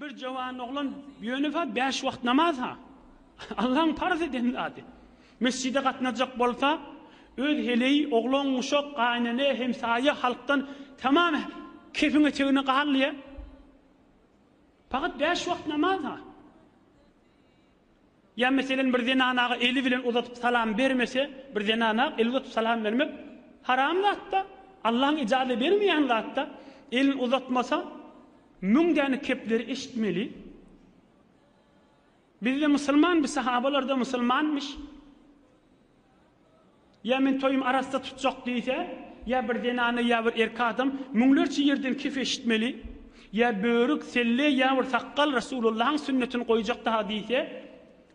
Bir cavan oğlan yönüfe 5 vakt namaz ha. Allah'ın farz eden adı. Mescide katlanacak bolsa, öz heleyi, oğlan, uşak, kaynane, hemsaye, halktan tamam kefine çevine kaharlıya. Fakat 5 vakt namaz ha. Ya mesela bir dene anağı eli bilen uzatıp salam vermese, bir dene anağı eli uzatıp salam vermek haram zatta. Allah'ın icazı vermeyen zatta. Elin uzatmasa, müngdeni kepleri işitmeli. Bizde Müslüman, bir sahabalar da Müslümanmış. Ya men toyum arasında tutacak deyse, ya bir denane ya bir erkek adam, münglerçe yerden kef işitmeli. Ya börük, selle, ya bir sakkal Resulullah'ın sünnetini koyacak daha deyse,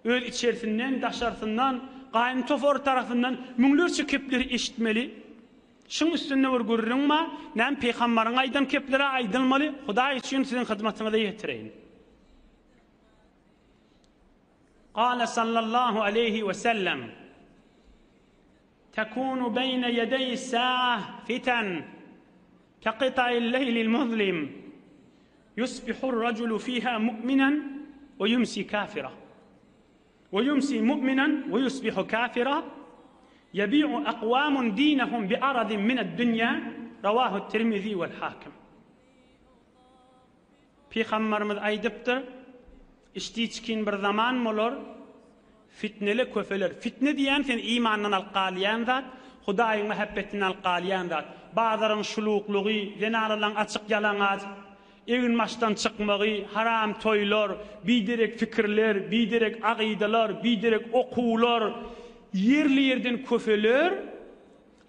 öl içerisinden, daşarsından, kayntofor tarafından münglerçe kepleri işitmeli. Şun üstünde bir görürün ma, nem peygamberin aydan keplere aydılmalı, Huday için sizin hizmetinize yetireyin. Qala sallallahu aleyhi ve sellem, tekunu beyne yedeyi sa'ah fiten, kaqita'il leylil muzlim, yusbihur raculu fiha mu'minen ve yumsi kafira. Ve yumsi mu'minen ve yusbihu kafira. يبيع أقوام دينهم بعرض من الدنيا رواه الترمذي والحاكم. Peygamberimiz aydıptır, iştiçkin bir zaman molor, fitneli köfeler. Fitne diyen sen imandan alqaliyan zat, Hudaýyň muhabbetinden alqaliyan zat. Bazarın şulukluğu, zenarlan açık yalangaz, evin maçtan çıkmağı, haram toylar, biderek fikirler, biderek aqidalar, biderek okuwlar, yerli yerden köfeler,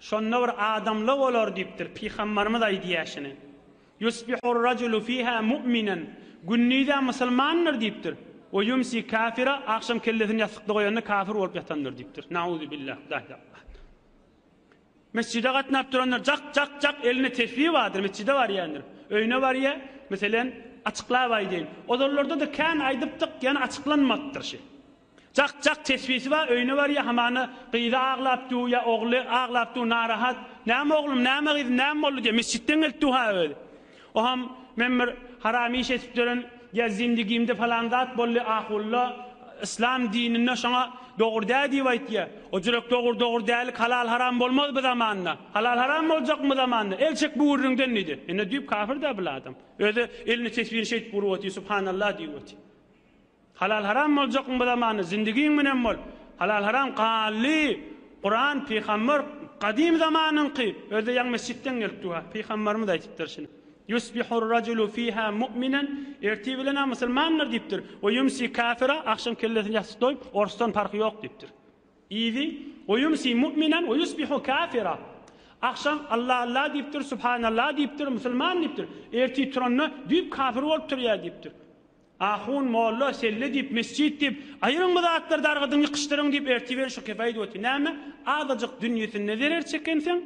şonna bir adamla bolar diptir. Peygamberimiz aýdýaşyny. Yusbihur raculu fiha mu'minen. Günnide musulmanlar diptir. O yumsi kafira, akşam kellesini yastıkda koyanına kafir olup yatanlar diptir. Nauzu billah. Mescide katnap duranlar cak eline tesbih vardır. Mescide var yani. Öyne var ya, mesela açıklığa deyin. Odalarda da kan aydıptık yani açıklanmaktır şey. Cak tesbihsi var, öyne var ya hamanı qıyda ağlaptı ya oğlu ağlaptı narahat. Näme oğlum, näme qıydı, näme oldu diye mescitten elttu ha öyle. O ham memmer harami şesiplerin ya zindigimde falan zat bolli ahulla İslam dinine şana doğru dedi vayt ya. O jürek doğru değil halal haram bolmaz bu zamanla. Halal haram olacak mı zamanla? Elçek bu üründen neydi? Ne deyip kafir da bil adam. Öyle elini tesbihini şeyt buruwati subhanallah diýwati. Halal haram olacak mı bu zamanla? Zindigiň menen bol. Halal haram qalli. Kur'an peygamber kadim zamanınki. Öyle yan mescitten geltuha. Peygamberimiz aýtypdyr şunu. Yusbihur raculu fiha mu'minen, ertibilena musulmanlar diptir. Ve yumsi kafira, akşam kellesini yastık doyup, orstan farkı yok diptir. İyi, ve yumsi mu'minen ve yusbihu kafira. Akşam Allah diptir, subhanallah diptir, musulman diptir. Erti turanna dip kafir oluptur ya diptir. Ahun, molla, selle dip, mescid dip, ayırın mı dağıtlar dargıdın yıkıştırın dip, ertiver şu kefaydı oti. Näme? Azıcık dünyasını ne verir çekensen?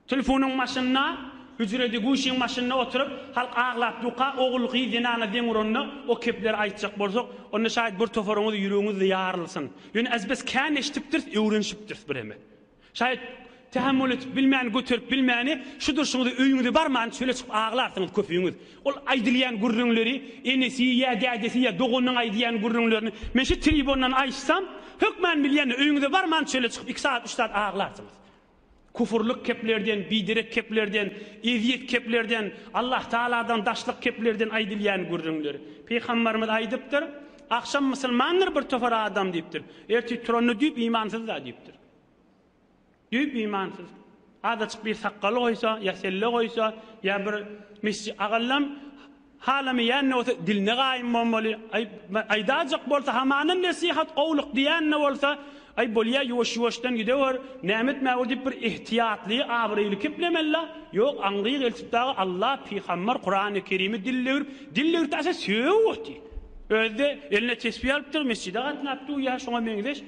Telefonun maşınna, hücrede guşin maşınına oturup halk ağlap duqa oğul qiydinana deňuronna o kepler aýtjak bolsak onda şaýat bir toforuňyz ýüregiňizde ýarylsyn. Ýöne azbes kän eşitipdir, öwrenşipdir bireme. Şaýat tahammül etip bilmän göterip bilmäni şudur şuňyzy öýüňizde barman şöyle çykyp ağlarsyňyz köpüňiz. Ol aýdylýan gurrunlary enesi ýa dädesi ýa dogonyň aýdylýan gurrunlaryny men şu tribundan aýsam hökmen bilýän öýüňizde barman şöyle çykyp 2 saat 3 saat ağlarsyňyz. Kufurluk keplerden, bidirek keplerden, eziyet keplerden, Allah Taala'dan daşlık keplerden aýdylýan gurrunlary. Peygamberimiz aýdypdyr, akşam musulmanlar bir tofar adam diýipdir. Erti turanny diýip imansyz da diýipdir. Diýip imansyz. Adaçyk bir saqqaly goýsa, ya selle goýsa, ya bir mescid agallam halamy ýanna bolsa dilne gaýym bolmaly. Aýdajak bolsa hamanyň nasihat gowluk diýänne bolsa ay bolya ýoş-ýoşdan gidewer, nämet mäwdip bir ihtiýatly, abryly keplemella, ýok aňgyň elçipdagy Allah Peygamber Kur'an-ı Kerim'i diller tasa söwti. Özde eline tesbih alypdyr, mescide gatnapdy, ýa şoňa meňdeş,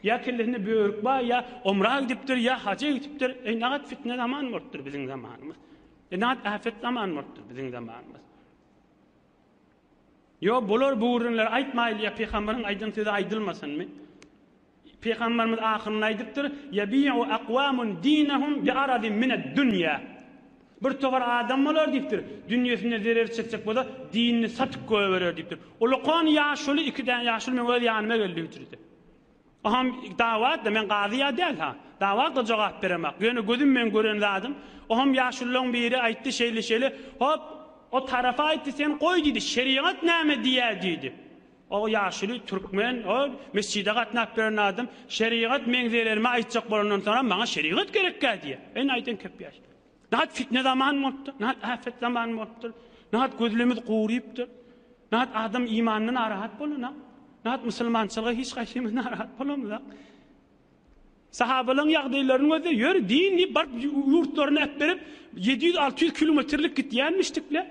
ýa kellesine börük ba, ýa umra gidipdir, ýa haja gidipdir. Nagat fitne zaman bolupdyr biziň zamanymyz. Nagat afet zaman bolupdyr biziň zamanymyz. Yo bolar bu ürünler aýtmaýly, ýa Peýgamberiň aýdan sözi aýdylmasynmy? Peygamberimiz ahirine aýdypdyr, "Yabi'u aqwamun dinahum bi'aradin min ad-dunya." Bir tovar adam bolar diýipdir. Dünýäsinde zerer çekjek bolsa, dinini satyp goýberer diýipdir. Ulaqan ýaşuly 2 den ýaşuly men öz ýanyma geldi bitirdi. Aham dawat da men gaziýa däl ha. Dawat da jogap beremek. Ýöne gözüm men gören zadım. Aham ýaşulyň biri aýtdy şeýle hop o tarafa aýtdy sen goý diýdi. Şeriat näme diýär diýdi. O ýaşuly türkmen, o mescide gatnap beren adam, şeriat men zererime aýtjak bolandan sonra maňa şeriat gerekkä diýär. En aýdan köp ýaş. Nahat fitne zaman muttur, nahat afet zaman muttur, nahat gözlemiz qurypdyr, nahat adam imanını narahat bolana, nahat musulmançylyga hiç gaýşymyz narahat bolamyz. Sahabalyň ýagdaýlaryny gözle ýör dini bar ýurtlaryny äp berip 700-600 kilometrlik gitýänmişdikler.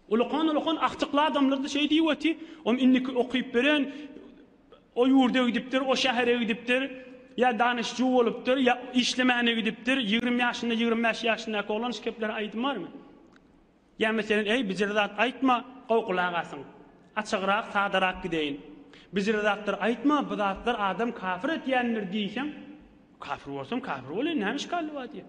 Ulaqan aqtyqly adamlarda şey diýýeti, inniki okyp beren o ýurda gidipdir, o şähere gidipdir. Ya danışçı olupdur, ya işlemene gidipdir, 20 yaşında, 25 yaşında olan şikepleri aýdymar mı? Ya meselen, bizirdat aýtma, gowkulak asın. Açıqrak, sadarak gideyin. Bizirdatlar aýtma, bu zatlar adam kafir etýändir diýsem, kafir bolsam kafir bolan, näme işgaly bar diýär.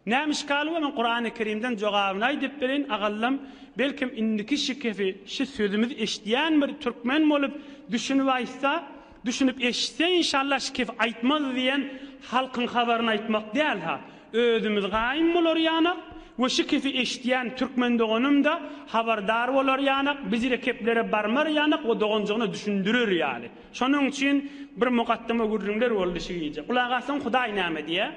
Näme işgaly bar? Men Qur'an-ı Kerimden jogabyny aýdyp berin, agallam, belkim indiki şikefi, şu sözümüz eşdiýän bir türkmen bolup düşünüp aýtsa, düşünüp eşitse inşallah şikef aýtmaz diýen halkyň habaryny aýtmak däl ha. Özümüz gaýym bolar ýanyk, we şikefi eşitýän türkmen doganymda habardar bolar ýanyk, bizire keplere barmar ýanyk, o doganjygyny düşündirir ýaly. Şonuň üçin bir mukaddima gürrüňler boldy şeýle. Kulak asyn Hudaý näme diýär?